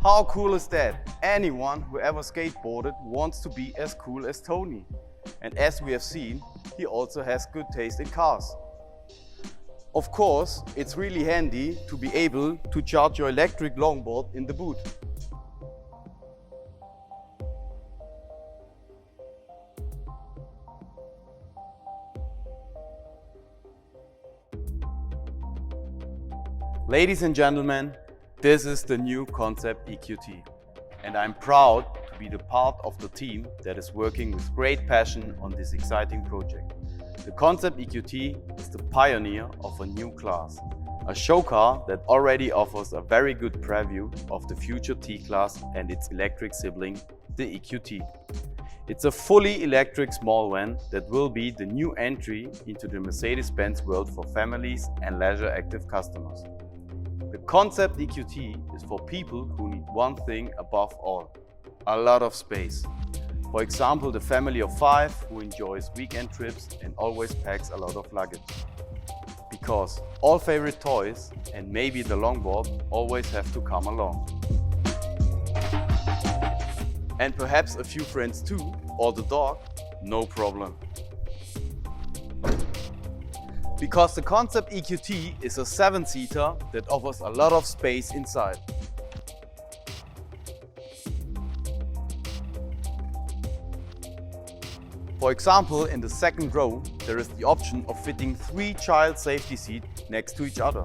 How cool is that? Anyone who ever skateboarded wants to be as cool as Tony. And as we have seen, he also has good taste in cars. Of course, it's really handy to be able to charge your electric longboard in the boot. Ladies and gentlemen, this is the new Concept EQT, and I'm proud to be the part of the team that is working with great passion on this exciting project. The Concept EQT is the pioneer of a new class, a show car that already offers a very good preview of the future T-Class and its electric sibling, the EQT. It's a fully electric small van that will be the new entry into the Mercedes-Benz world for families and leisure-active customers. The Concept EQT is for people who need one thing above all: a lot of space. For example, the family of 5 who enjoys weekend trips and always packs a lot of luggage. Because all favorite toys and maybe the longboard always have to come along. And perhaps a few friends too, or the dog, no problem. Because the Concept EQT is a 7-seater that offers a lot of space inside. For example, in the second row, there is the option of fitting 3 child safety seats next to each other.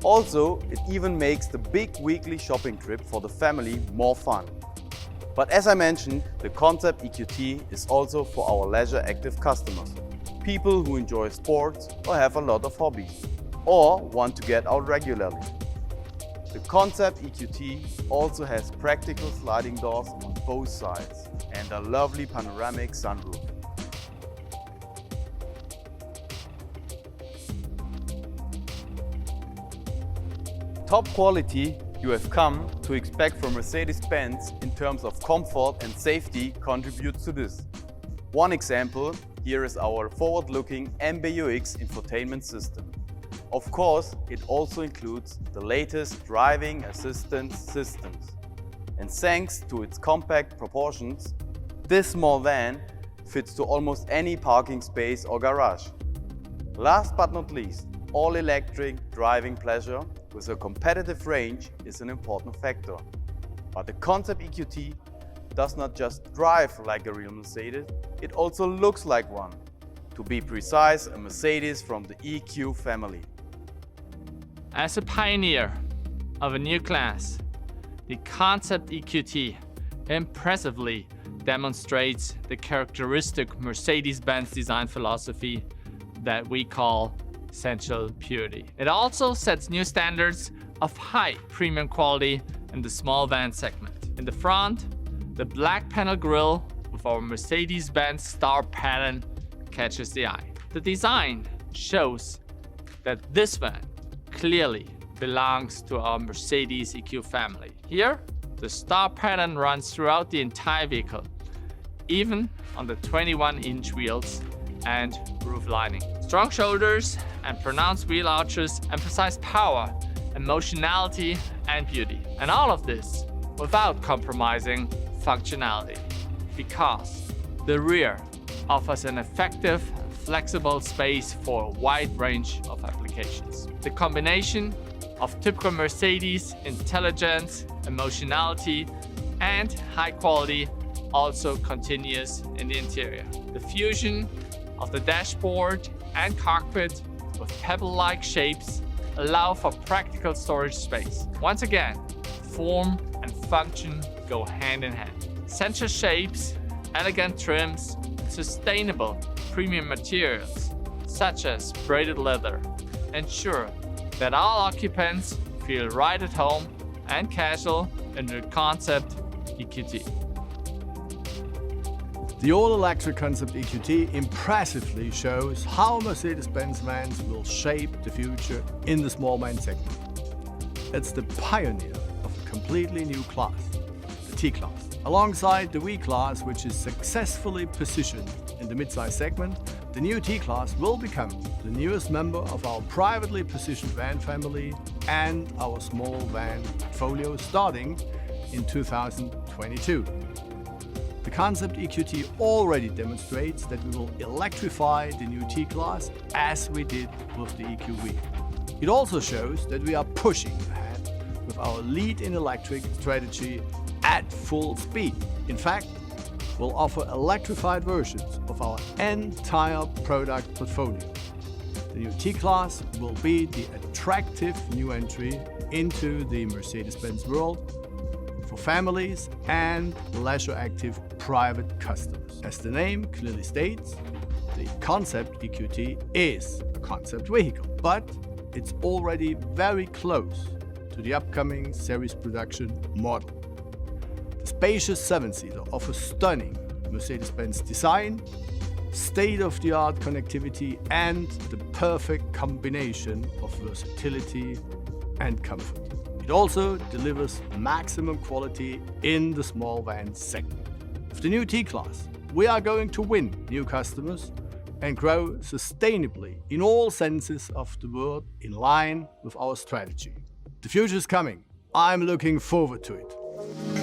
Also, it even makes the big weekly shopping trip for the family more fun. But as I mentioned, the Concept EQT is also for our leisure active customers. People who enjoy sports or have a lot of hobbies, or want to get out regularly. The Concept EQT also has practical sliding doors on both sides and a lovely panoramic sunroof. Top quality you have come to expect from Mercedes-Benz in terms of comfort and safety contributes to this. One example here is our forward-looking MBUX infotainment system. Of course, it also includes the latest driving assistance systems. And thanks to its compact proportions, this small van fits to almost any parking space or garage. Last but not least, all-electric driving pleasure with a competitive range is an important factor. But the Concept EQT does not just drive like a real Mercedes, it also looks like one. To be precise, a Mercedes from the EQ family. As a pioneer of a new class, the Concept EQT impressively demonstrates the characteristic Mercedes-Benz design philosophy that we call sensual purity. It also sets new standards of high premium quality in the small van segment. In the front, the black panel grille with our Mercedes-Benz star pattern catches the eye. The design shows that this van clearly belongs to our Mercedes EQ family. Here, the star pattern runs throughout the entire vehicle, even on the 21-inch wheels and roof lining. Strong shoulders and pronounced wheel arches emphasize power, emotionality, and beauty. And all of this without compromising functionality, because the rear offers an effective, flexible space for a wide range of applications. The combination of typical Mercedes intelligence, emotionality, and high quality also continues in the interior. The fusion of the dashboard and cockpit with pebble-like shapes allow for practical storage space. Once again, form and function go hand in hand. Sensual shapes, elegant trims, sustainable premium materials such as braided leather ensure that all occupants feel right at home and casual in the Concept EQT. The all-electric Concept EQT impressively shows how Mercedes-Benz Vans will shape the future in the small van segment. It's the pioneer of a completely new class, the T-Class. Alongside the V-Class, which is successfully positioned in the midsize segment, the new T-Class will become the newest member of our privately positioned van family and our small van portfolio starting in 2022. The Concept EQT already demonstrates that we will electrify the new T-Class as we did with the EQV. It also shows that we are pushing ahead with our lead in electric strategy at full speed. In fact, we'll offer electrified versions of our entire product portfolio. The new T-Class will be the attractive new entry into the Mercedes-Benz world for families and leisure-active private customers. As the name clearly states, the Concept EQT is a concept vehicle, but it's already very close to the upcoming series production model. The spacious 7-seater offers stunning Mercedes-Benz design, state-of-the-art connectivity, and the perfect combination of versatility and comfort. It also delivers maximum quality in the small van segment. With the new T-Class, we are going to win new customers and grow sustainably in all senses of the word in line with our strategy. The future is coming. I'm looking forward to it.